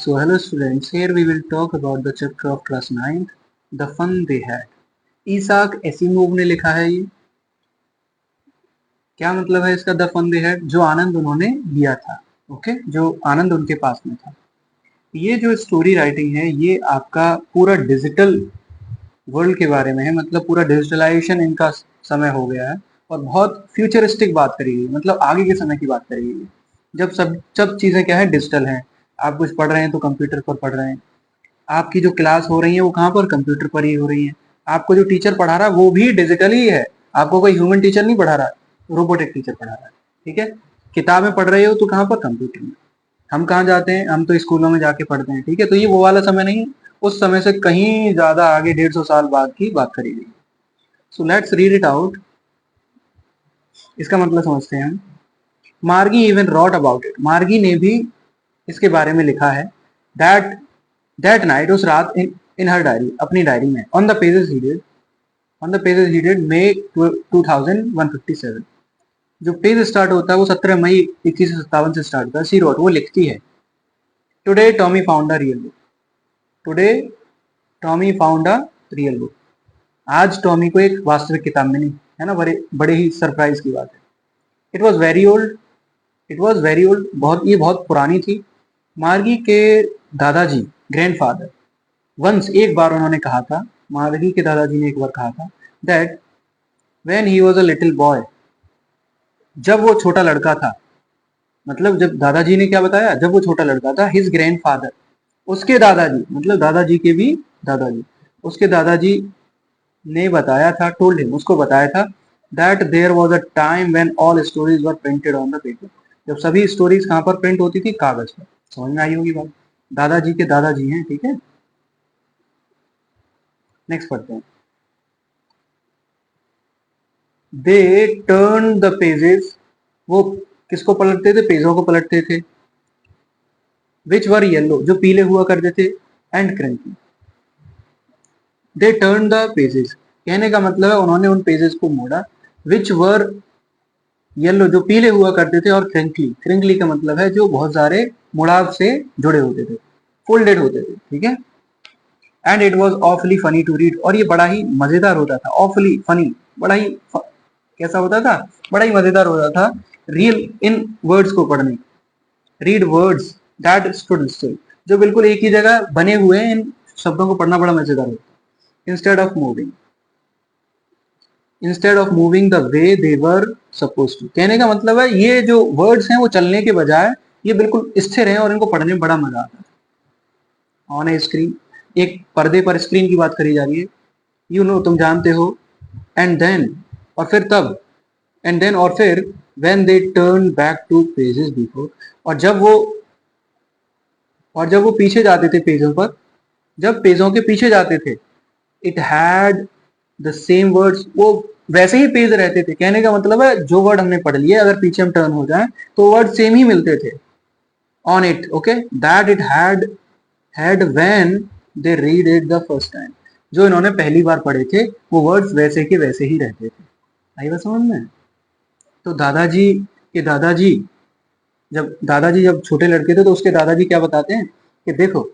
So hello students, here we will talk about the chapter of class 9, The Fun They Had. Isak Asimov ने लिखा है ये। क्या मतलब है इसका द फन दे हैड? जो आनंद उन्होंने लिया था, ओके, जो आनंद उनके पास में था। ये जो स्टोरी राइटिंग है ये आपका पूरा डिजिटल वर्ल्ड के बारे में है, मतलब पूरा डिजिटलाइजेशन इनका समय हो गया है और बहुत फ्यूचरिस्टिक बात करी गई, मतलब आगे के समय की बात करी गई, जब सब चीजें क्या है, डिजिटल है। आप कुछ पढ़ रहे हैं तो कंप्यूटर पर पढ़ रहे हैं, आपकी जो क्लास हो रही है वो कहाँ पर, कंप्यूटर पर ही हो रही है। आपको जो टीचर पढ़ा रहा है वो भी डिजिटल ही है, आपको कोई ह्यूमन टीचर नहीं पढ़ा रहा है, रोबोटिक टीचर पढ़ा रहा है। ठीक है, किताबें पढ़ रहे हो तो कहाँ पर, कंप्यूटर में। हम कहाँ जाते हैं, हम तो स्कूलों में जाके पढ़ते हैं। ठीक है, तो ये वो वाला समय नहीं, उस समय से कहीं ज्यादा आगे 150 साल बाद की बात करी गई। So let's read it out. इसका मतलब समझते हैं हम। मार्गी इवन रॉट अबाउट इट, मार्गी ने भी इसके बारे में लिखा है। दैट दैट नाइट, उस रात, इन हर डायरी, अपनी डायरी में, on the pages he did may 2157, जो पेज स्टार्ट होता है वो 17 मई 2157 से स्टार्ट होता है। सी रोट, वो लिखती है, today Tommy found a real book, today Tommy found a real book, आज टॉमी को एक वास्तविक किताब मिली, है ना। बड़े बड़े ही सरप्राइज की बात है। इट वॉज वेरी ओल्ड, बहुत, ये बहुत पुरानी थी। मार्गी के दादाजी, ग्रैंडफादर, वंस, एक बार उन्होंने कहा था, मार्गी के दादाजी ने एक बार कहा था, that when he was a little boy, जब वो छोटा लड़का था, मतलब जब दादाजी ने क्या बताया, जब वो छोटा लड़का था, हिज ग्रैंडफादर, उसके दादाजी, मतलब दादाजी के भी दादाजी, उसके दादाजी ने बताया था, टोल्ड हिम, उसको बताया था, that there was a time when all stories were printed on the paper, जब सभी स्टोरीज कहाँ पर प्रिंट होती थी, कागज पर। समझ में आई होगी बात, दादाजी के दादाजी हैं। ठीक है, नेक्स्ट पढ़ते हैं। दे टर्न द पेजेस, वो किसको पलटते थे, पेजों को पलटते थे। विच वर येलो, जो पीले हुआ करते थे, and crinkly. They turn the pages, कहने का मतलब है उन्होंने उन पेजेस को मोड़ा। विच वर येलो, जो पीले हुआ करते थे, और क्रिंकली, क्रिंकली का मतलब है जो बहुत सारे मुड़ाव से जुड़े होते थे, फोल्डेड होते थे। ठीक है, and it was awfully funny to read, और ये बड़ा ही मजेदार होता था। ऑफली फनी, बड़ा ही कैसा होता था, बड़ा ही मजेदार होता था। रियल, इन वर्ड्स को पढ़ने, read words that stood still, जो बिल्कुल एक ही जगह बने हुए हैं, इन शब्दों को पढ़ना बड़ा मजेदार होता है। Instead of moving the way they were supposed to, कहने का मतलब है ये जो वर्ड्स हैं वो चलने के बजाय ये बिल्कुल स्थिर हैं और इनको पढ़ने में बड़ा मजा आता है। ऑन ए स्क्रीन, एक पर्दे पर स्क्रीन की बात करी जा रही है। यू नो, तुम जानते हो। एंड देन, और फिर तब, एंड देन और फिर, when they turn back two pages before, और जब वो पीछे जाते थे पेजों पर, जब पेजों के पीछे जाते थे, it had the same words, वो वैसे ही पेज रहते थे। कहने का मतलब है जो वर्ड हमने पढ़ लिए अगर पीछे हम टर्न हो जाए तो वर्ड सेम ही मिलते थे। On it, okay, that it had when they read it the first time, जो इन्होंने पहली बार पढ़े थे वो वर्ड्स वैसे के वैसे ही रहते थे। आई बात समझ में? तो दादाजी के दादाजी, जब छोटे लड़के थे तो उसके दादाजी क्या बताते हैं कि देखो,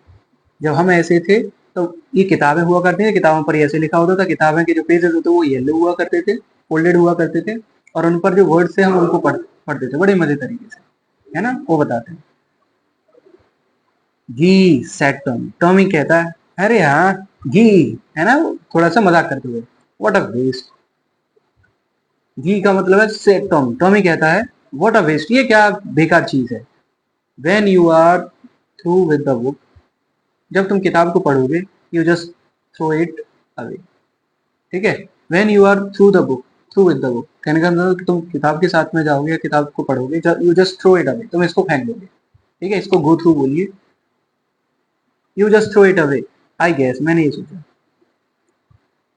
जब हम ऐसे थे तो ये किताबें हुआ करती थी, किताबों पर ऐसे लिखा होता था, किताबें के जो पेजेस होते वो येलो हुआ करते थे, फोल्डेड हुआ करते थे, और उन पर जो वर्ड्स थे हम उनको पढ़ते थे बड़े मजे तरीके से, है ना। वो बताते हैं। घी सेट टॉमी, टॉमी कहता है, अरे हाँ घी, है ना, थोड़ा सा मजाक करते हुए, व्हाट अ वेस्ट। घी का मतलब है सेट टॉमी, टॉमी कहता है, व्हाट अ वेस्ट, ये क्या बेकार चीज है। When you are through with the book, जब तुम किताब को पढ़ोगे, you just throw it away. ठीक है, when you are through the book, through with the book, कहने का मतलब कि तुम किताब के साथ में जाओगे या किताब को पढ़ोगे, you just throw it away, तुम इसको फेंक दोगे। ठीक है, इसको गो थ्रू बोलिए, you just throw it away. I guess, मैंने ये सोचा,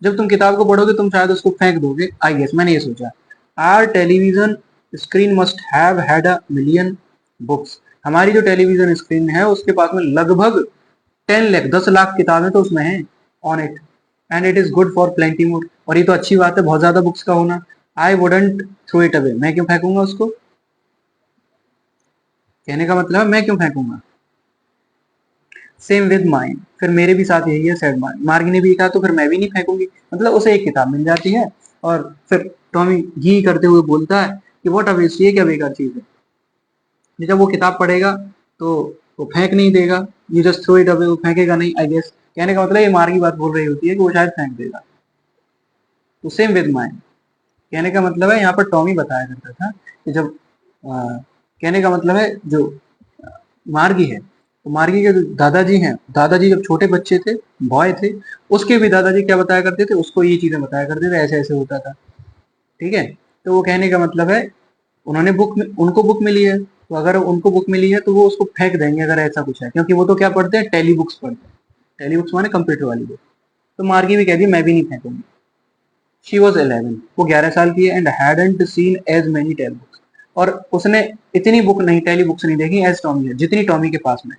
जब तुम किताब को पढ़ोगे तुम शायद उसको फेंक दोगे। आई गेस, मैंने ये सोचा। Our television screen must have had a million books, हमारी जो टेलीविजन स्क्रीन है उसके पास में लगभग 10 लाख, 10 लाख किताबें तो उसमें हैं, on it, and it is good for plenty more, और ये तो अच्छी बात है बहुत ज्यादा बुक्स का होना। I wouldn't throw it away, मैं क्यों फेंकूंगा उसको, कहने का मतलब है मैं क्यों फेंकूंगा। सेम विद माइन, फिर मेरे भी साथ यही है, सेड मार्गी ने भी कहा तो फिर मैं भी नहीं फेंकूंगी। मतलब उसे एक किताब मिल जाती है और फिर टॉमी घी करते हुए बोलता है कि व्हाट अ वेस्ट, ये क्या बेकार चीज है। जब वो किताब पढ़ेगा तो वो फेंक नहीं देगा, you just throw it away, वो फेंकेगा नहीं आई गेस। कहने का मतलब ये मार्गी बात बोल रही होती है कि वो शायद फेंक देगा। तो सेम विद माइन, कहने का मतलब है यहाँ पर टॉमी बताया करता था कि जब कहने का मतलब है जो मार्गी है, तो मार्गी के जो दादाजी हैं, दादाजी जब छोटे बच्चे थे, बॉय थे, उसके भी दादाजी क्या बताया करते थे, उसको ये चीजें बताया करते थे, ऐसे ऐसे होता था। ठीक है, तो वो कहने का मतलब है उन्होंने उनको बुक मिली है, तो अगर उनको बुक मिली है तो वो उसको फेंक देंगे अगर ऐसा कुछ है, क्योंकि वो तो क्या पढ़ते हैं, टेली बुक्स पढ़ते हैं। टेली बुक्स माने कंप्यूटर वाली बुक। तो मार्गी भी कह दी मैं भी नहीं फेंकूंगी। शी वॉज 11, वो 11 साल की है, and hadn't seen as many tele books, और उसने इतनी बुक नहीं, टेली बुक्स नहीं देखी एज टॉमी है, जितनी टॉमी के पास में।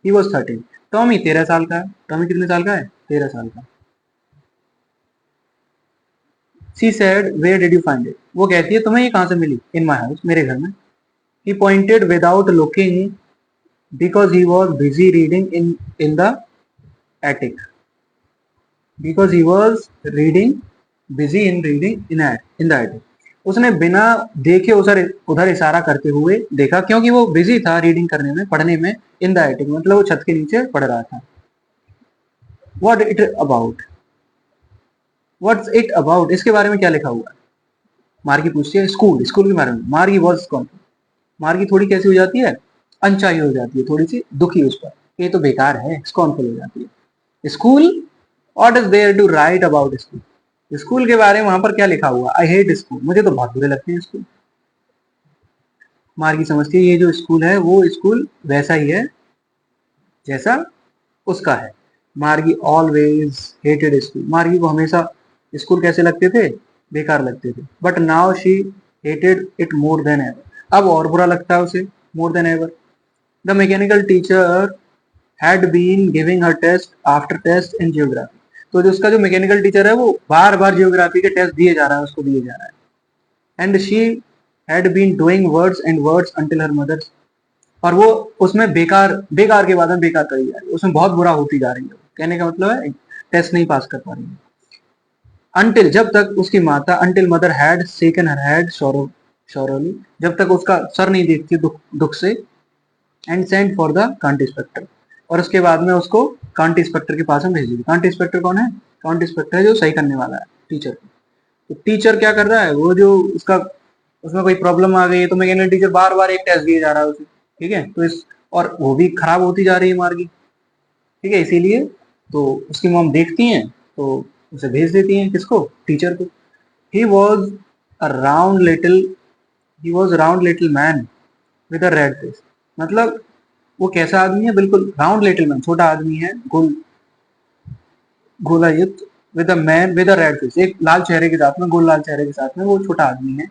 ही वॉज 13, टॉमी 13 साल का है। टॉमी कितने साल का है, 13 साल का। She said where did you find it, वो कहती है तुम्हें ये कहाँ से मिली, इन माई हाउस, मेरे घर में। He pointed without looking because he was busy reading in the attic, because he was reading busy in reading in the attic। उसने बिना देखे उधर इशारा करते हुए देखा, क्योंकि वो बिजी था रीडिंग करने में, पढ़ने में, इन द attic मतलब वो छत के नीचे पढ़ रहा था। What it about, what's it about, इसके बारे में क्या लिखा हुआ है। मार्गी पूछती है स्कूल, स्कूल के बारे में। मार्गी वॉज कौन, मार्गी थोड़ी कैसी हो जाती है, अनचाही हो जाती है, थोड़ी सी दुखी उस पर, ये तो बेकार है, स्कॉर्नफुल हो जाती है। School, what is there to write about school, school के बारे में वहां पर क्या लिखा हुआ, आई हेट स्कूल, मुझे तो बहुत बुरे लगते हैं स्कूल। मार्गी समझती है ये जो स्कूल है वो स्कूल वैसा ही है जैसा उसका है। मार्गी ऑलवेज हेटेड स्कूल, मार्गी को हमेशा स्कूल कैसे लगते थे, बेकार लगते थे। But now she hated it more than ever, अब और बुरा लगता है उसे, more than ever. The mechanical teacher had been giving her test after test in geography, तो जो उसका जो मैकेनिकल टीचर है वो बार बार जियोग्राफी के टेस्ट दिए जा रहा है, उसको दिए जा रहा है। And she had been doing words and words until her mother, और वो उसमें बेकार बेकार के बाद में बेकार करी जा रही है, उसमें बहुत बुरा होती जा रही है। कहने का मतलब है टेस्ट नहीं पास कर पा रही है। अंटिल, जब तक उसकी माता, until mother had shaken her head sorrowfully, जब तक उसका सर नहीं देखती दुख से, and send for the county inspector, और उसके बाद में उसको कांट इंस्पेक्टर के पास में भेज दी। कांट इंस्पेक्टर कौन है, कांट इंस्पेक्टर है जो सही करने वाला है टीचर को। तो टीचर क्या कर रहा है, वो जो उसका उसमें कोई प्रॉब्लम आ गई है तो मैकेनिकल टीचर बार बार एक टेस्ट दिए जा रहा है उसे। ठीक है, तो इस और वो भी खराब होती जा रही है मार्गी। ठीक है, इसीलिए तो उसकी मॉम देखती हैं तो उसे भेज देती हैं, किसको, टीचर को। He was a round little he was round little man with a red face, मतलब वो कैसा आदमी है, बिल्कुल राउंड लिटिल मैन, छोटा आदमी है, गोला युक्त, with a man with a red face, एक लाल चेहरे के साथ में, गोल लाल चेहरे के साथ में वो छोटा आदमी है।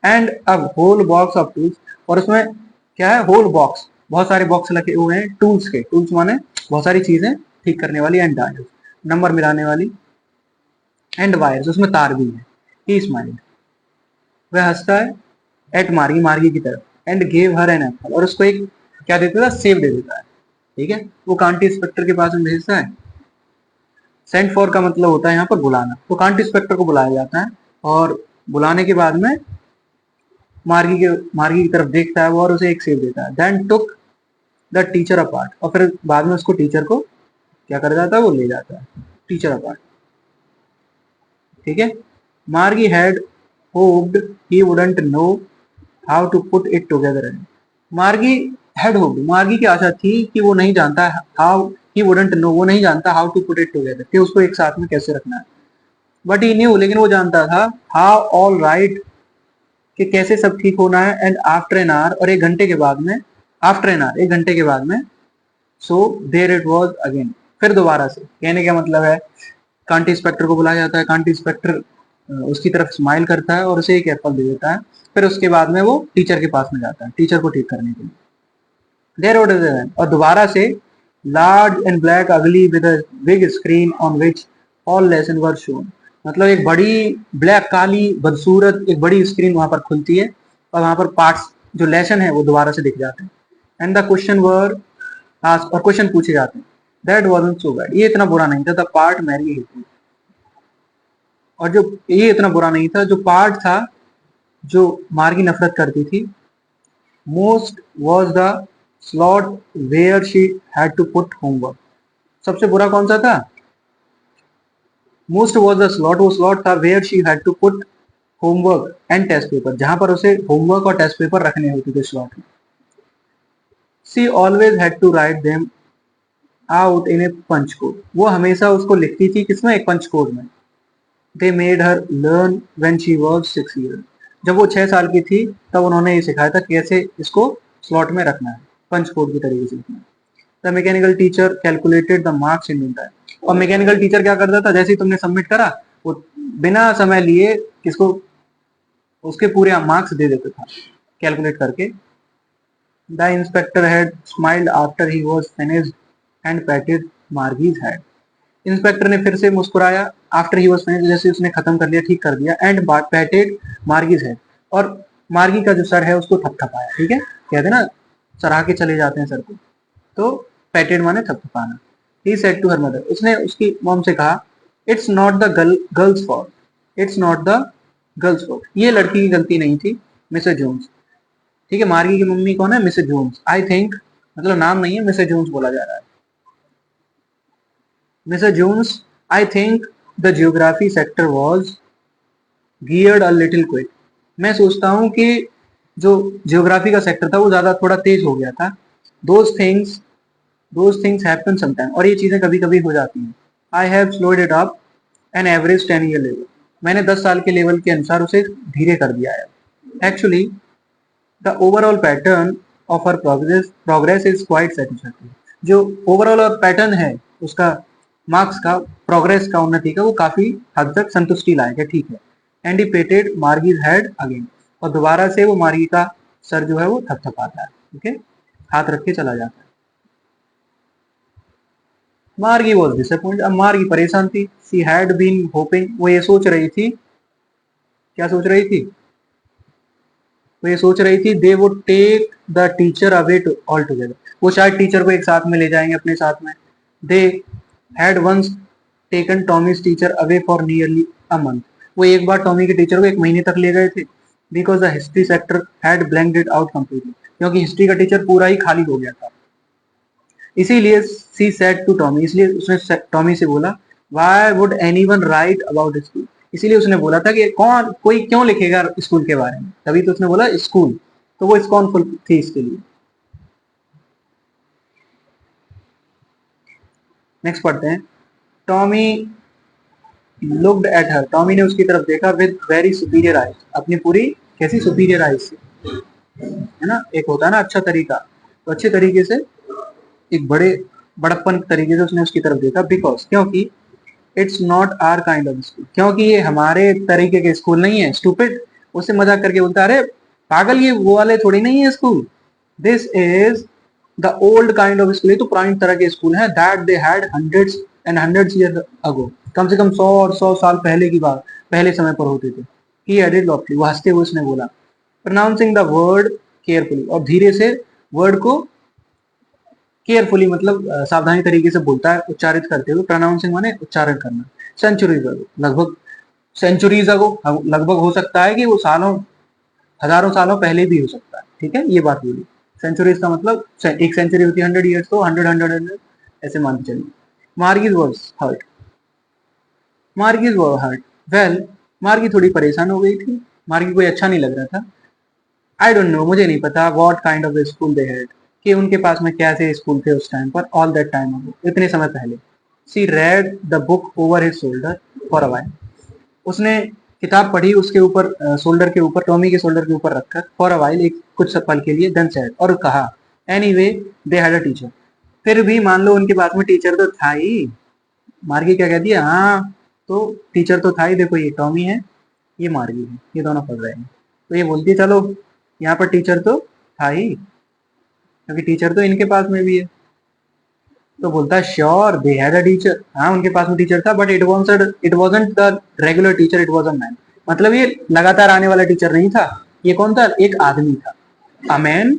एंड अब होल बॉक्स ऑफ टूल्स, और उसमें क्या है, होल बॉक्स, बहुत सारे बॉक्स लगे हुए हैं टूल्स के, टूल्स माने बहुत सारी चीजें ठीक करने वाली, एंड डायल्स नंबर मिलाने वाली, एंड वायर्स, उसमें तार भी है। ही स्माइल्ड, वह हंसता है, एट मार्गी, मार्गी की तरफ, and gave her an apple, और उसको एक क्या देता था, सेब दे देता है। ठीक है, वो कांटी इंस्पेक्टर के पास में भेजता है। सेंड फॉर का मतलब होता है यहाँ पर बुलाना, तो कांटी इंस्पेक्टर को बुलाया जाता है, और बुलाने के बाद में मार्गी की तरफ देखता है वो, और उसे एक सेब देता है। Then took the teacher apart, और फिर बाद में उसको टीचर को क्या कर जाता है, वो ले जाता है टीचर अपार्ट। ठीक है, Margie had hoped he wouldn't know how to put it together. Margie had hoped, Margie की आशा थी कि वो नहीं जानता, हाउ ही वुडंट नो, वो नहीं जानता, how to put it together, कि उसको एक साथ में कैसे रखना है। बट ही न्यू, लेकिन वो जानता था, हाउ ऑल राइट, कि कैसे सब ठीक होना है। एंड आफ्टर एन आवर, और एक घंटे के बाद में, आफ्टर एन आवर, एक घंटे के बाद में, so there it was again, फिर दोबारा से। कहने का मतलब है कांटी इंस्पेक्टर को बुलाया जाता है, कांटी इंस्पेक्टर उसकी तरफ स्माइल करता है और उसे एक एप्पल दे देता है। फिर उसके बाद में वो टीचर के पास में जाता है, टीचर को ठीक करने के लिए। देयर इट इज अगेन, और दोबारा से, लार्ज एंड ब्लैक अगली with a big screen on which all lesson were shown, मतलब एक बड़ी ब्लैक काली बदसूरत एक बड़ी स्क्रीन वहां पर खुलती है, और वहां पर पार्ट्स जो लेसन है वो दोबारा से दिख जाते हैं। एंड द क्वेश्चन वर, और क्वेश्चन पूछे जाते हैं। दैट वाजंट सो बैड, ये इतना बुरा नहीं था। द पार्ट मैरी हेटेड, और जो ये इतना बुरा नहीं था जो पार्ट था जो मार्गी नफरत करती थी। Most was the slot where she had to put homework, सबसे बुरा कौन सा था? मोस्ट वॉज द स्लॉट, वो स्लॉट था where she had to put homework and test paper, जहां पर उसे होमवर्क और टेस्ट पेपर रखने होते थे स्लॉट में। She always had to write them out in a punch code, वो हमेशा उसको लिखती थी किसमें? एक पंच कोड में। They made her learn when she was 6 year, जब वो 6 साल की थी तब उन्होंने ये सिखाया था कैसे इसको स्लॉट में रखना है, पंच कोड की तरीके से लिखना है। The mechanical teacher calculated the marks in no time, और मैकेनिकल टीचर क्या करता था, जैसे ही तुमने सबमिट करा वो बिना समय लिए किसको उसके पूरे मार्क्स दे देता था कैलकुलेट करके। The inspector had smiled after he was finished and patted Margie's head, inspector ने फिर से मुस्कुराया आफ्टर ही वाज फिनिश्ड, जैसे उसने खत्म कर लिया, ठीक कर दिया, एंड पैटेड मार्गीज हेड, और मार्गी का जो सर है उसको थपथपाया। ठीक है, कहते हैं ना सराह के चले जाते हैं सर को, तो पैटेड माने थपथपाना। He said to her mother, उसने उसकी मॉम से कहा, it's not the girl's fault, it's not the girl's fault, ये लड़की की गलती नहीं थी, मिसेस जोन्स। ठीक है, मार्गी की मम्मी कौन है? Mrs Jones. आई थिंक मतलब नाम नहीं है, मिसेस जोन्स बोला जा रहा है। Mrs Jones, I think the geography sector was geared a little quick, मैं सोचता हूँ कि जो जियोग्राफी का सेक्टर था वो ज्यादा थोड़ा तेज हो गया था। दोज थिंग्स हैपन समटाइम, और ये चीजें कभी कभी हो जाती हैं। I have slowed it up an average 10 year level, मैंने 10 साल के लेवल के अनुसार उसे धीरे कर दिया है। Actually the overall pattern of our progress is quite satisfactory, जो ओवरऑल पैटर्न है उसका मार्क्स का, प्रोग्रेस का, उन्नति का, वो काफी हद तक संतुष्टि लायक है। ठीक है, एंड ही पेटेड मार्गीज हेड अगेन, और दोबारा से वो मार्गी का सर जो है वो थपथपाता है। ठीक है, हाथ रख के चला जाता है। मार्गी वॉज डिसअपॉइंटेड, अब मार्गी परेशान थी। शी हैड बीन होपिंग, वो ये सोच रही थी, क्या सोच रही थी? वो ये सोच रही थी they would take the teacher away altogether, वो शायद टीचर को एक साथ में ले जाएंगे अपने साथ में। They had once taken Tommy's teacher away for nearly a month, वो एक बार टॉमी के टीचर को 1 महीने तक ले गए थे। Because the history sector had blanked it out completely, क्योंकि हिस्ट्री का टीचर पूरा ही खाली हो गया था। इसीलिए सी सेड टू टॉमी, इसलिए उसने टॉमी से बोला, why would anyone right about school, इसीलिए उसने बोला था कि कौन कोई क्यों लिखेगा स्कूल के बारे में, तभी तो उसने बोला स्कूल, तो वो स्कॉनफुल थी इसके लिए। नेक्स्ट पढ़ते हैं। Tommy looked at her, Tommy ने उसकी तरफ देखा विद वेरी सुपीरियर आइज, अपनी पूरी कैसी सुपीरियर आइज से, है ना, एक होता है ना अच्छा तरीका, तो अच्छे तरीके से, एक बड़प्पन तरीके से उसने उसकी तरफ देखा। बिकॉज, क्योंकि it's not our kind of school, क्योंकि ये हमारे तरीके के स्कूल नहीं है। स्टूपिड, उससे मजाक करके बोलता, अरे पागल, ये वो वाले थोड़ी नहीं है school, this is the old kind of school, ये तो पुरानी तरह के स्कूल है, that they had hundreds and hundreds years ago, कम से कम 100 और 100 साल पहले की बात, पहले समय पर होते थे। ही एडेड लॉफ्टली, वो हंसते हुए उसने बोला, प्रोनाउंसिंग द वर्ड केयरफुली, और धीरे से वर्ड को केयरफुली मतलब सावधानी तरीके से बोलता है, उच्चारित करते हुए, प्रोनाउंसिंग माने उच्चारण करना। सेंचुरीज अगो, लगभग सेंचुरीज अगो, लगभग हो सकता है कि वो सालों हजारों सालों पहले भी हो सकता है। ठीक है, ये बात बोली। सेंचुरीज का मतलब एक सेंचुरी होती है 100 ईयर्स, तो 100 ऐसे मान के चलिए। Margie's was hurt, Margie's was hurt, well, Margie थोड़ी परेशान हो गई थी, मार्गी कोई अच्छा नहीं लग रहा था। आई डोंट नो, मुझे नहीं पता, what kind of school they had, कि उनके पास में कैसे स्कूल थे उस टाइम पर, ऑल दैट टाइम अगो, इतने समय पहले। She read the book over his shoulder for a while, उसने किताब पढ़ी उसके ऊपर, शोल्डर के ऊपर, टॉमी के शोल्डर के ऊपर रखकर, फॉर अ व्हाइल, एक कुछ पल के लिए, देन सेड, और कहा, anyway they had a teacher, फिर भी मान लो उनके पास में टीचर तो था ही। मार्गी क्या कहती है, हाँ तो टीचर तो था ही, देखो ये टॉमी है, ये मार्गी है, ये दोनों पढ़ रहे हैं, तो ये बोलती है चलो यहाँ पर टीचर तो था ही, क्योंकि टीचर तो इनके पास में भी है। तो बोलता है sure they had a teacher, हाँ उनके पास में टीचर था, but it wasn't the regular teacher, it was a man, मतलब ये लगातार आने वाला टीचर नहीं था, ये कौन था? एक आदमी था। A man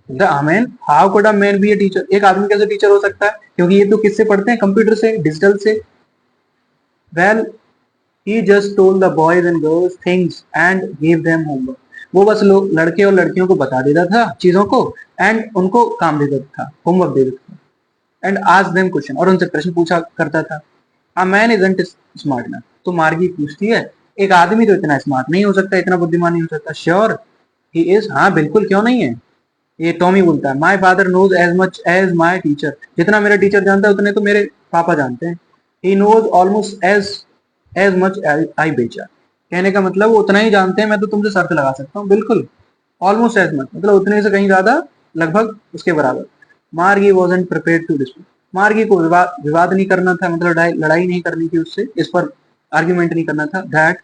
the amen, how could a man B a teacher, एक आदमी कैसे टीचर हो सकता है, क्योंकि ये तो किससे पढ़ते हैं, कंप्यूटर से, डिजिटल से। Well he just told the boys and girls things and give them homework, वो बस लोग लड़के और लड़कियों को बता देता था चीजों को, एंड उनको काम दे देता था, होमवर्क दे देता था, एंड आस्क देम क्वेश्चन, और उनसे प्रश्न पूछा करता था। A man isn't smart enough, तो मार्गी पूछती है, एक आदमी तो इतना स्मार्ट नहीं हो सकता, इतना बुद्धिमान नहीं हो सकता। श्योर ही इज, हाँ बिल्कुल, क्यों नहीं है। ये टॉमी बोलता है, my father knows as much as my teacher, जितना मेरा टीचर जानता है उतने तो मेरे पापा जानते हैं। He knows almost as as much I betcha, कहने का मतलब वो उतना ही जानते हैं, मैं तो तुमसे शर्त लगा सकता हूँ, बिल्कुल। ऑलमोस्ट एज मच मतलब उतने से कहीं ज्यादा, लगभग उसके बराबर। मार्गी वॉजंट प्रिपेयर्ड टू डिस्प्यूट, मार्गी को विवाद नहीं करना था, मतलब लड़ाई नहीं करनी थी उससे, इस पर आर्ग्यूमेंट नहीं करना था। दैट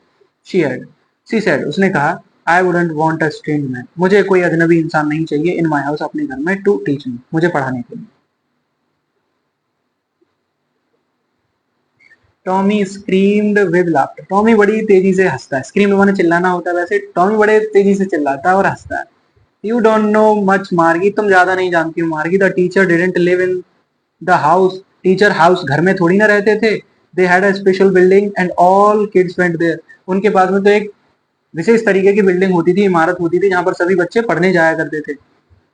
शी सेड, उसने कहा, I wouldn't want a strange man, मुझे कोई अजनबी इंसान नहीं चाहिए इन माई हाउस, अपने घर में, टू टीच मी, मुझे पढ़ाने के लिए। Tommy screamed with laughter, Tommy बड़ी तेजी से हंसता है, स्क्रीम मैंने चिल्लाना होता है, वैसे टॉमी बड़े तेजी से चिल्लाता है और हंसता है। यू डोंट नो मच मार्गी, तुम ज्यादा नहीं जानती हो Margie, the teacher didn't live in the house, teacher house घर में थोड़ी ना रहते थे। They had a special building and all kids went there, उनके पास में तो एक विशेष तरीके की बिल्डिंग होती थी, इमारत होती थी, जहां पर सभी बच्चे पढ़ने जाया करते थे।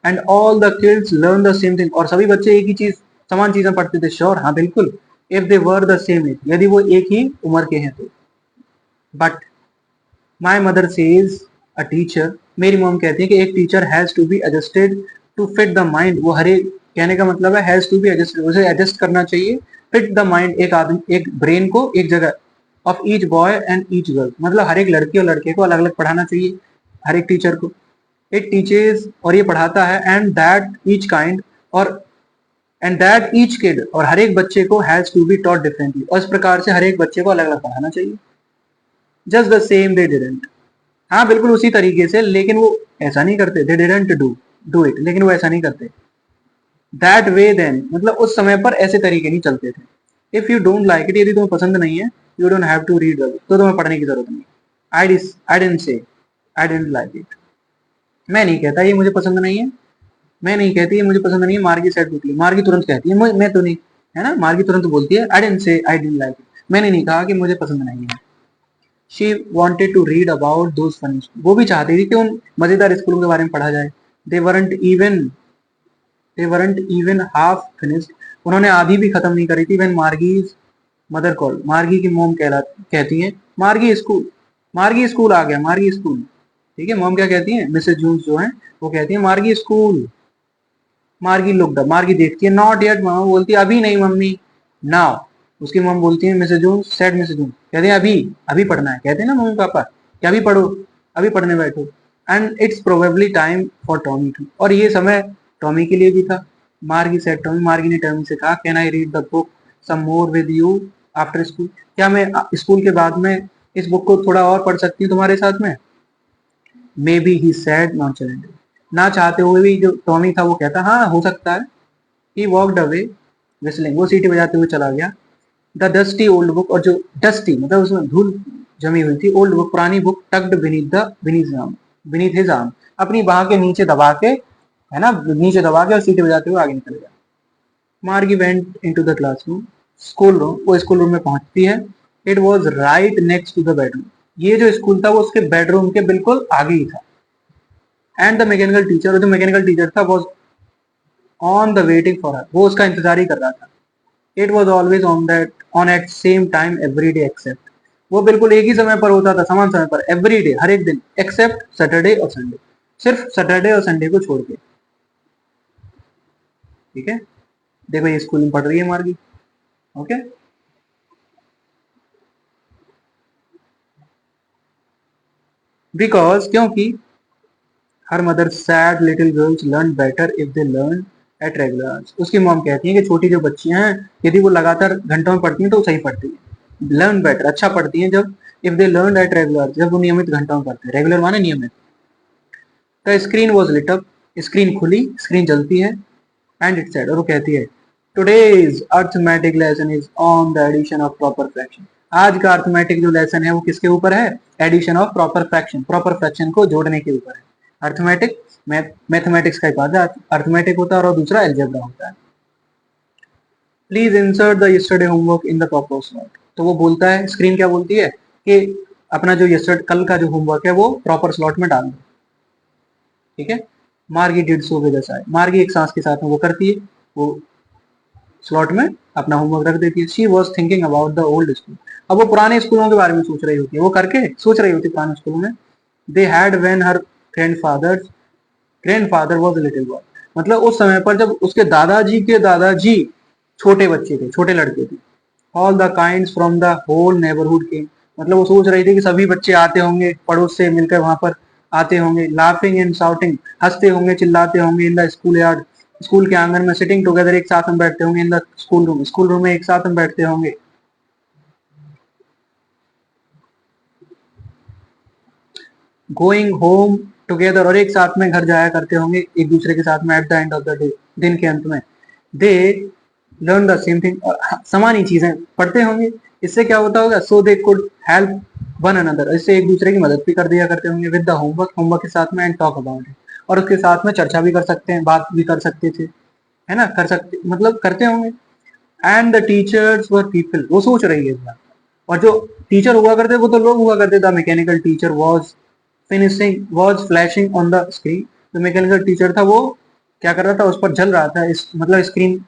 And all the kids learn the same thing, और सभी बच्चे एक ही चीज, समान चीजें पढ़ते थे। श्योर, हाँ बिल्कुल, if they were the same age, यदि वो एक ही उम्र के हैं तो। But my mother says a teacher, मेरी मॉम कहती है कि एक teacher has to be adjusted to fit the mind, वो हर एक, कहने का मतलब है हैज टू बी एडजस्टेड, उसे एडजस्ट करना चाहिए, फिट द माइंड, एक आदमी, एक ब्रेन को एक जगह, of each boy and each girl, मतलब हर एक लड़की और लड़के को अलग अलग पढ़ाना चाहिए, हर एक टीचर को। इट टीचेज, और ये पढ़ाता है, एंड दैट ईच काइंड, और एंड दैट ईच किड, और हर एक बच्चे को has to be taught differently, और इस प्रकार से हर एक बच्चे को अलग अलग पढ़ाना चाहिए। Just the same they didn't, हाँ बिल्कुल उसी तरीके से, लेकिन वो ऐसा नहीं करते, दे डिडंट डू इट, लेकिन वो ऐसा नहीं करते। दैट वे देन, मतलब उस समय पर ऐसे तरीके नहीं चलते थे। If you don't like it, यदि तुम्हें पसंद नहीं है, you don't have to read, तो तुम्हें पढ़ने की जरूरत नहीं। I didn't say I didn't like it, मैं नहीं कहता ये मुझे पसंद नहीं है, मैं नहीं कहती ये मुझे पसंद नहीं है, मार्गी सेड क्विकली, मार्गी तुरंत कहती है, मैं तो नहीं, है ना, मार्गी तुरंत बोलती है, I didn't say I didn't like it, मैंने नहीं कहा कि मुझे पसंद नहीं है। She wanted to read about those funny, वो भी चाहती थी कि उन मजेदार स्कूलों के बारे में पढ़ा जाए। They weren't even they weren't even half finished, उन्होंने आधी भी खत्म नहीं करी थी। व्हेन मार्गीज मदर कॉल, मार्गी की मोम कहती है, मार्गी स्कूल आ गया, मार्गी स्कूल, ठीक है। मोम क्या कहती है, मिसेस जून्स जो है वो कहती है मार्गी स्कूल। मार्गी लुक्ड अप, मार्गी देखती है, नॉट येट, मामा बोलती है अभी नहीं मम्मी, नाउ, उसकी मम बोलती है, मिसेस जून्स सेड, मिसेस जून्स कहते हैं अभी, अभी पढ़ना है, कहते हैं ना मम्मी पापा कि अभी पढ़ो, अभी पढ़ने बैठो। And it's probably time for Tommy too, और ये समय टॉमी के लिए भी था। मार्गी सेड टॉमी, मार्गी ने टॉमी से कहा, can I read the book some more with you after school, क्या मैं स्कूल के बाद में इस बुक को थोड़ा और पढ़ सकती हूँ तुम्हारे साथ में। मे बी ही सैड नॉनचलेंट, ना चाहते हुए भी जो टॉमी था वो कहता हाँ हो सकता है। ही वॉकड अवे विस्लिंग, वो सीटी बजाते हुए चला गया। द डस्टी ओल्ड बुक, और जो डस्टी मतलब उसमें धूल जमी हुई थी, ओल्ड बुक पुरानी book, tucked beneath his arm, अपनी बाह के नीचे दबा के, है ना, नीचे दबा के और सीटी बजाते हुए आगे निकल गया। Margie went into the classroom, school room, वो स्कूल रूम में पहुंचती है। It was right next to the bedroom, ये जो स्कूल था वो उसके बेडरूम के बिल्कुल आगे ही था। एंड द मैकेनिकल टीचर, जो मैकेनिकल टीचर था, was on the waiting for her, वो उसका इंतजार ही कर रहा था। It was always on at same time every day except, वो बिल्कुल एक ही समय पर होता था, समान समय पर, एवरी डे, हर एक दिन, एक्सेप्ट सैटरडे और संडे, सिर्फ सैटरडे और संडे को छोड़ के, ठीक है। देखो ये स्कूल में पढ़ रही है मार्गी, ओके। बिकॉज, क्योंकि her mother sad little girls learn better if they learn at regular hours, उसकी मॉम कहती है कि छोटी जो बच्चियां हैं यदि वो लगातार घंटों में पढ़ती हैं तो सही पढ़ती है। लर्न बेटर, अच्छा पढ़ती हैं जब, if they learn at regular, जब वो नियमित घंटों में पढ़ते हैं, रेगुलर माने नियमित। The screen was lit up, screen खुली, स्क्रीन जलती है। एंड इट सेड, और वो कहती है, today's arithmetic lesson is on the addition of proper fraction, आज का अर्थमेटिक जो लेसन है वो किसके ऊपर है, addition of proper fraction, proper fraction को जोड़ने के ऊपर है। अर्थमेटिक मैथमेटिक्स का एक आधा अर्थमेटिक होता है और दूसरा एल्जेब्रा होता है। Please insert the yesterday homework in the proper slot. तो वो बोलता है, स्क्रीन क्या बोलती है कि अपना जो यस्टरडे कल का जो होमवर्क है वो प्रॉपर स्लॉट में डाल दो, ठीक है। मार्गी डिड सो विद अ साइ, मार्गी एक सांस के साथ में वो करती है, वो स्लॉट में अपना होमवर्क रख देती है। She was thinking about the old school, अब वो पुराने स्कूलों के बारे में सोच रही होती है, वो करके सोच रही होती है पुराने स्कूलों में। They had when her grandfather was a little boy, मतलब उस समय पर जब उसके दादाजी के दादाजी छोटे बच्चे थे, छोटे लड़के थे। All the kinds from the whole neighbourhood के, मतलब वो सोच रही थी कि सभी बच्चे आते होंगे, पड़ोस से मिलकर वहां पर आते होंगे। लाफिंग एंड शाउटिंग, हंसते होंगे, चिल्लाते होंगे। In the school yard, school के आंगन में। सिटिंग टुगेदर, एक साथ में बैठते होंगे। In the school room, school room में एक साथ में बैठते होंगे। गोइंग होम टुगेदर, और एक साथ में घर जाया करते होंगे एक दूसरे के साथ में। At the end of the day, दिन के अंत में। They learn the same thing, समान ही चीजें पढ़ते होंगे। इससे क्या होता होगा, so they could help one another, इससे एक दूसरे की मदद भी कर दिया करते होंगे। विद द होमवर्क, होमवर्क के साथ में। एंड टॉक अबाउट इट, और उसके साथ में चर्चा भी कर सकते हैं, बात भी कर सकते थे, है ना, कर सकते मतलब करते होंगे। And the teachers were people, वो सोच रही है इस बात। और जो टीचर हुआ करते वो तो लोग हुआ करते। The mechanical teacher was flashing on the screen, जो मैकेनिकल टीचर था वो क्या कर रहा था, उस पर जल रहा था, इस मतलब screen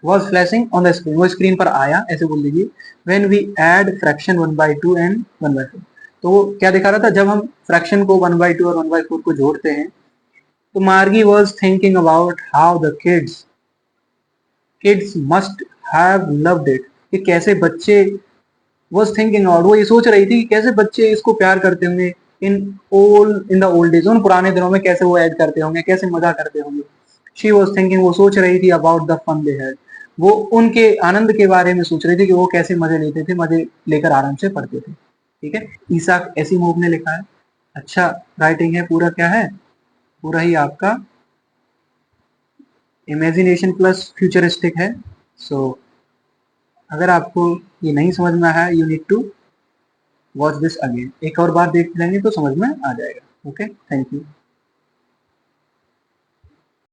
was flashing on the screen, वो स्क्रीन पर आया, ऐसे बोल दीजिए। When we add fraction 1/2 and 1/4, तो वो क्या दिखा रहा था, जब हम फ्रैक्शन को 1/2 और 1/4 को जोड़ते हैं, तो मार्गी was thinking about how the kids must have loved it, कि कैसे बच्चे, वॉज थिंकिंग अबाउट, वो ये सोच रही थी कि कैसे बच्चे इसको प्यार करते होंगे। इन द ओल्ड डेज, उन पुराने दिनों में कैसे वो ऐड करते होंगे, कैसे मजा करते होंगे। शी वॉज थिंकिंग, वो सोच रही थी, about the fun they had, वो उनके आनंद के बारे में सोच रही थी कि वो कैसे मजे लेते थे, मजे लेकर आराम से पढ़ते थे, ठीक है। ईसाक एसिमोव ने लिखा है। अच्छा राइटिंग है, पूरा क्या है, पूरा ही आपका इमेजिनेशन प्लस फ्यूचरिस्टिक है। सो अगर आपको ये नहीं समझ में आया, you need to watch this again, एक और बार देख लेंगे तो समझ में आ जाएगा। Okay, thank you.